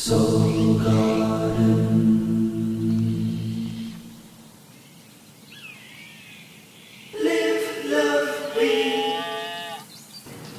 Soul Garden. Live, love, breathe.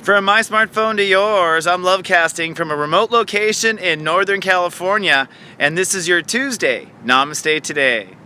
From my smartphone to yours, I'm lovecasting from a remote location in Northern California, and this is your Tuesday, Namaste Today.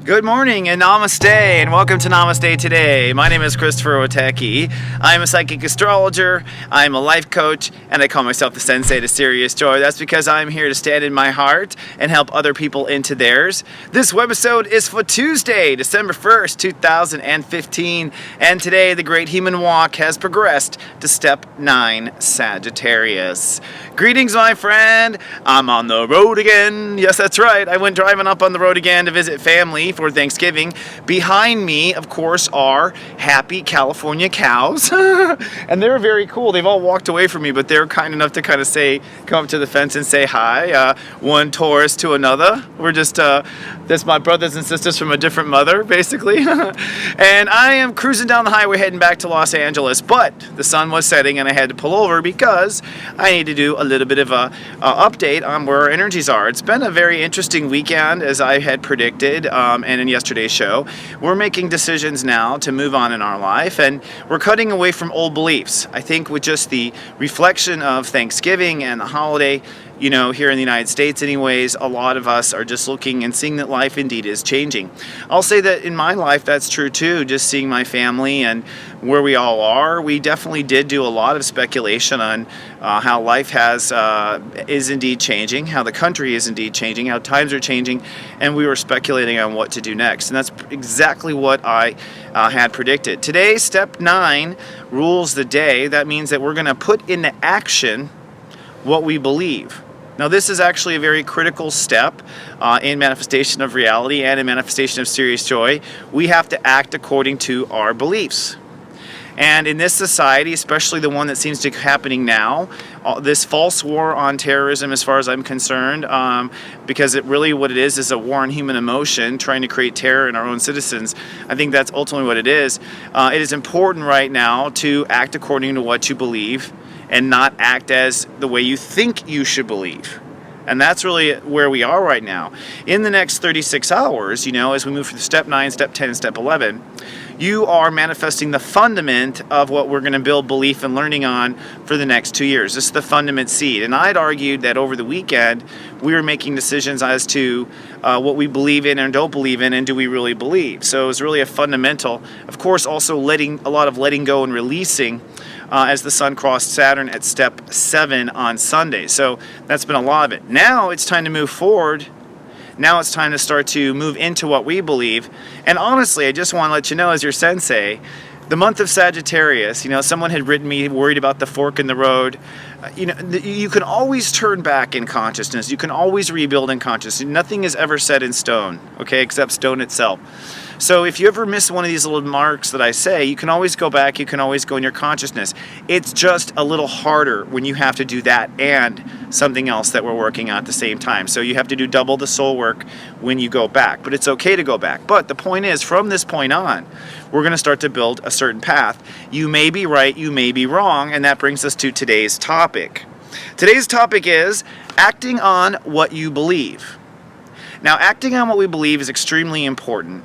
Good morning and namaste, and welcome to Namaste Today. My name is Christopher Oteki. I'm a psychic astrologer, I'm a life coach, and I call myself the Sensei to Serious Joy. That's because I'm here to stand in my heart and help other people into theirs. This webisode is for Tuesday, December 1st, 2015, and today the great human walk has progressed to step 9, Sagittarius. Greetings, my friend. I'm on the road again. Yes, that's right. I went driving up on the road again to visit family for Thanksgiving. Behind me, of course, are happy California cows. And they're very cool. They've all walked away from me, but they're kind enough to kind of come up to the fence and say hi. One Taurus to another. We're just, that's my brothers and sisters from a different mother, basically. And I am cruising down the highway heading back to Los Angeles, but the sun was setting and I had to pull over because I need to do a little bit of a update on where our energies are. It's been a very interesting weekend, as I had predicted, and in yesterday's show. We're making decisions now to move on in our life, and we're cutting away from old beliefs. I think with just the reflection of Thanksgiving and the holiday, you know, here in the United States anyways, a lot of us are just looking and seeing that life indeed is changing. I'll say that in my life that's true too, just seeing my family and where we all are. We definitely did do a lot of speculation on how life is indeed changing, how the country is indeed changing, how times are changing, and we were speculating on what to do next. And that's exactly what I had predicted. Today, step 9 rules the day. That means that we're going to put into action what we believe. Now, this is actually a very critical step in manifestation of reality and in manifestation of serious joy. We have to act according to our beliefs. And in this society, especially the one that seems to be happening now, this false war on terrorism, as far as I'm concerned, because what it is a war on human emotion, trying to create terror in our own citizens. I think that's ultimately what it is. It is important right now to act according to what you believe and not act as the way you think you should believe. And that's really where we are right now. In the next 36 hours, as we move from step 9, step 10, and step 11, you are manifesting the fundament of what we're going to build belief and learning on for the next 2 years. This is the fundament seed. And I'd argued that over the weekend, we were making decisions as to what we believe in and don't believe in, and do we really believe. So it was really a fundamental. Of course, also a lot of letting go and releasing as the sun crossed Saturn at step 7 on Sunday. So that's been a lot of it. Now it's time to move forward. Now it's time to start to move into what we believe. And honestly, I just want to let you know, as your sensei, the month of Sagittarius, someone had written me worried about the fork in the road. You can always turn back in consciousness. You can always rebuild in consciousness. Nothing is ever set in stone, okay, except stone itself. So if you ever miss one of these little marks that I say, you can always go back, you can always go in your consciousness. It's just a little harder when you have to do that and something else that we're working on at the same time. So you have to do double the soul work when you go back, but it's okay to go back. But the point is, from this point on, we're going to start to build a certain path. You may be right, you may be wrong, and that brings us to today's topic. Today's topic is acting on what you believe. Now, acting on what we believe is extremely important,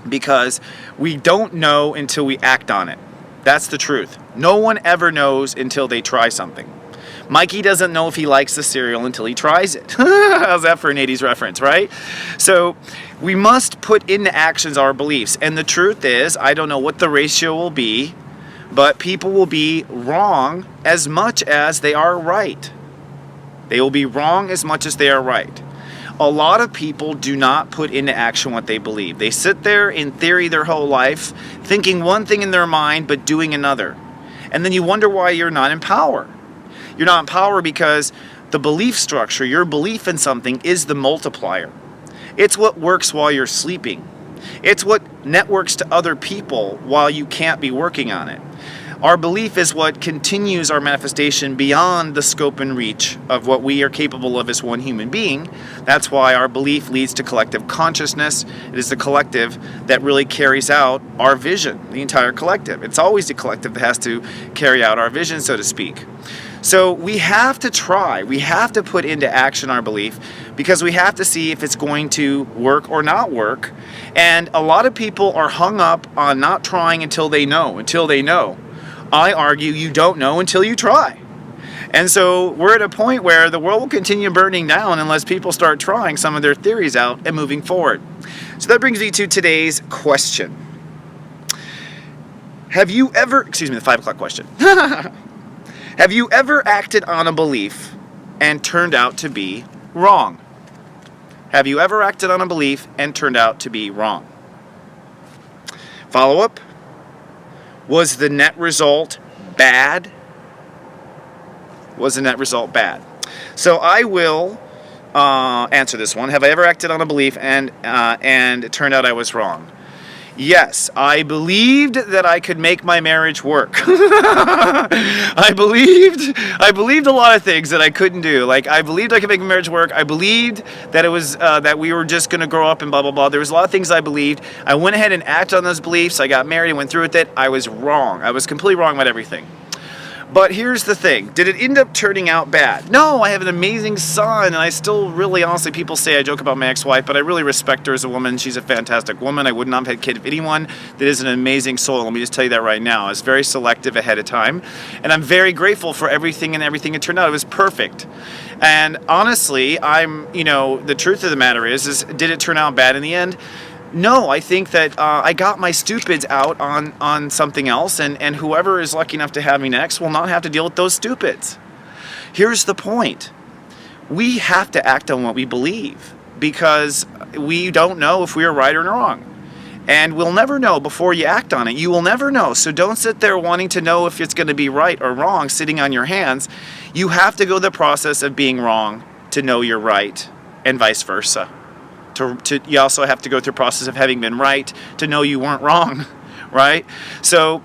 because we don't know until we act on it. That's the truth. No one ever knows until they try something. Mikey doesn't know if he likes the cereal until he tries it. How's that for an 80s reference, right? So we must put into actions our beliefs. And the truth is, I don't know what the ratio will be, but people will be wrong as much as they are right. They will be wrong as much as they are right. A lot of people do not put into action what they believe. They sit there in theory their whole life, thinking one thing in their mind, but doing another. And then you wonder why you're not in power. You're not in power because the belief structure, your belief in something, is the multiplier. It's what works while you're sleeping. It's what networks to other people while you can't be working on it. Our belief is what continues our manifestation beyond the scope and reach of what we are capable of as one human being. That's why our belief leads to collective consciousness. It is the collective that really carries out our vision, the entire collective. It's always the collective that has to carry out our vision, so to speak. So we have to try, we have to put into action our belief, because we have to see if it's going to work or not work. And a lot of people are hung up on not trying until they know. I argue you don't know until you try. And so we're at a point where the world will continue burning down unless people start trying some of their theories out and moving forward. So that brings me to today's question. Have you ever, the 5 o'clock question. Have you ever acted on a belief and turned out to be wrong? Have you ever acted on a belief and turned out to be wrong? Follow up. Was the net result bad? Was the net result bad? So I will answer this one. Have I ever acted on a belief and it turned out I was wrong? Yes, I believed that I could make my marriage work. I believed a lot of things that I couldn't do. Like, I believed I could make my marriage work. I believed that it was that we were just going to grow up and blah blah blah. There was a lot of things I believed. I went ahead and acted on those beliefs. I got married and went through with it. I was wrong. I was completely wrong about everything. But here's the thing. Did it end up turning out bad? No, I have an amazing son, and I still really, honestly, people say I joke about my ex-wife, but I really respect her as a woman. She's a fantastic woman. I would not have had a kid with anyone that is an amazing soul. Let me just tell you that right now. I was very selective ahead of time, and I'm very grateful for everything it turned out. It was perfect. And honestly, the truth of the matter is did it turn out bad in the end? No, I think that I got my stupids out on something else, and whoever is lucky enough to have me next will not have to deal with those stupids. Here's the point. We have to act on what we believe, because we don't know if we are right or wrong. And we'll never know before you act on it. You will never know. So don't sit there wanting to know if it's going to be right or wrong, sitting on your hands. You have to go the process of being wrong to know you're right, and vice versa. You also have to go through the process of having been right to know you weren't wrong, right? So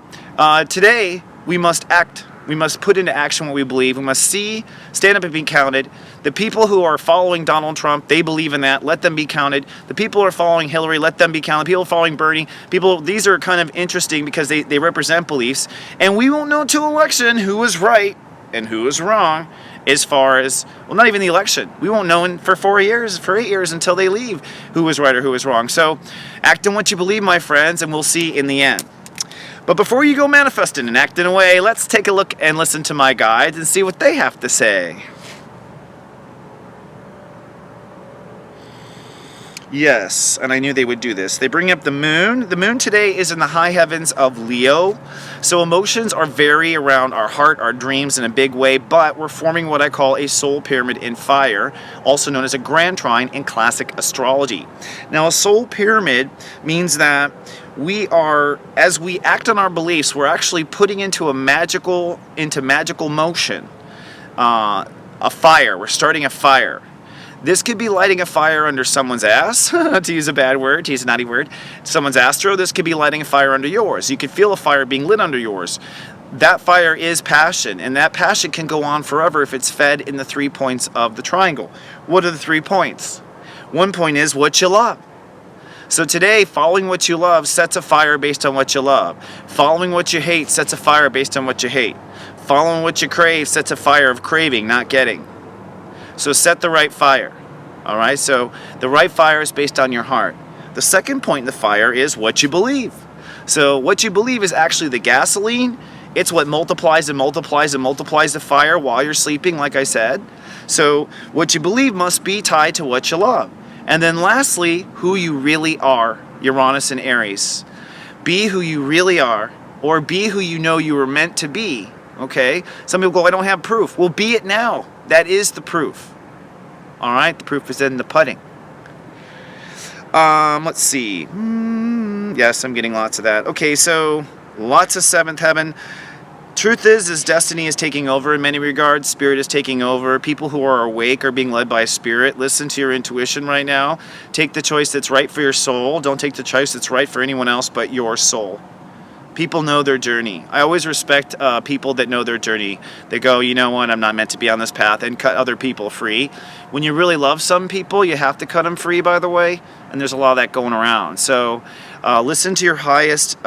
today we must act. We must put into action what we believe. We must stand up and be counted. The people who are following Donald Trump, they believe in that. Let them be counted. The people who are following Hillary, let them be counted. People following Bernie, these are kind of interesting because they represent beliefs. And we won't know till election who was right and who was wrong. As far as, well, not even the election. We won't know for 8 years until they leave who was right or who was wrong. So act on what you believe, my friends, and we'll see in the end. But before you go manifesting and acting away, let's take a look and listen to my guides and see what they have to say. Yes, and I knew they would do this. They bring up the moon. The moon today is in the high heavens of Leo. So emotions are very around our heart, our dreams in a big way, but we're forming what I call a soul pyramid in fire, also known as a grand trine in classic astrology. Now, a soul pyramid means that as we act on our beliefs, we're actually putting into magical motion a fire. We're starting a fire. This could be lighting a fire under someone's ass, to use a bad word, to use a naughty word, someone's astro. This could be lighting a fire under yours. You could feel a fire being lit under yours. That fire is passion, and that passion can go on forever if it's fed in the 3 points of the triangle. What are the 3 points? One point is what you love. So today, following what you love sets a fire based on what you love. Following what you hate sets a fire based on what you hate. Following what you crave sets a fire of craving, not getting. So set the right fire, all right? So the right fire is based on your heart. The second point in the fire is what you believe. So what you believe is actually the gasoline. It's what multiplies and multiplies and multiplies the fire while you're sleeping, like I said. So what you believe must be tied to what you love. And then lastly, who you really are, Uranus and Aries. Be who you really are, or be who you know you were meant to be, okay? Some people go, I don't have proof. Well, be it now. That is the proof. All right, the proof is in the pudding. Let's see. Yes, I'm getting lots of that. Okay, so lots of seventh heaven. Truth is destiny is taking over in many regards. Spirit is taking over. People who are awake are being led by spirit. Listen to your intuition right now. Take the choice that's right for your soul. Don't take the choice that's right for anyone else but your soul. People know their journey. I always respect people that know their journey. They go, you know what, I'm not meant to be on this path, and cut other people free. When you really love some people, you have to cut them free, by the way, and there's a lot of that going around. So listen to your highest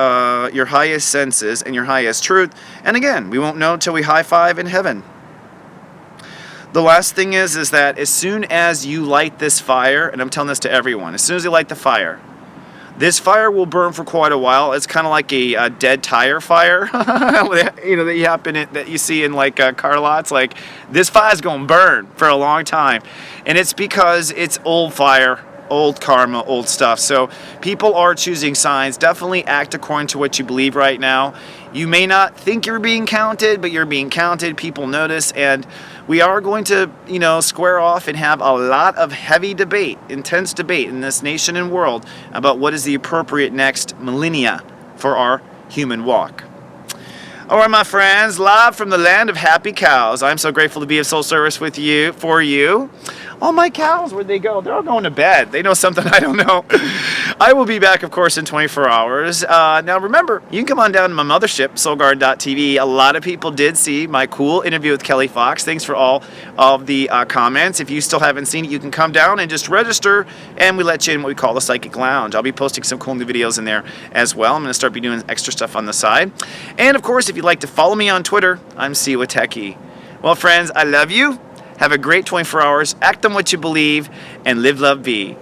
senses and your highest truth. And again, we won't know till we high five in heaven. The last thing is that as soon as you light this fire, and I'm telling this to everyone, as soon as you light the fire, this fire will burn for quite a while. It's kind of like a dead tire fire, you know, that you see in like car lots. Like, this fire's gonna burn for a long time, and it's because it's old fire, old karma, old stuff. So people are choosing signs. Definitely act according to what you believe right now. You may not think you're being counted, but you're being counted. People notice, and we are going to, you know, square off and have a lot of heavy debate, intense debate in this nation and world about what is the appropriate next millennia for our human walk. All right, my friends, live from the land of happy cows. I'm so grateful to be of soul service with you, for you. All my cows, where'd they go? They're all going to bed. They know something I don't know. I will be back, of course, in 24 hours. Now, remember, you can come on down to my mothership, soulgarden.tv. A lot of people did see my cool interview with Kelly Fox. Thanks for all of the comments. If you still haven't seen it, you can come down and just register, and we let you in what we call the Psychic Lounge. I'll be posting some cool new videos in there as well. I'm going to start doing extra stuff on the side. And, of course, if you'd like to follow me on Twitter, I'm stepº9. Well, friends, I love you. Have a great 24 hours. Act on what you believe, and live, love, be.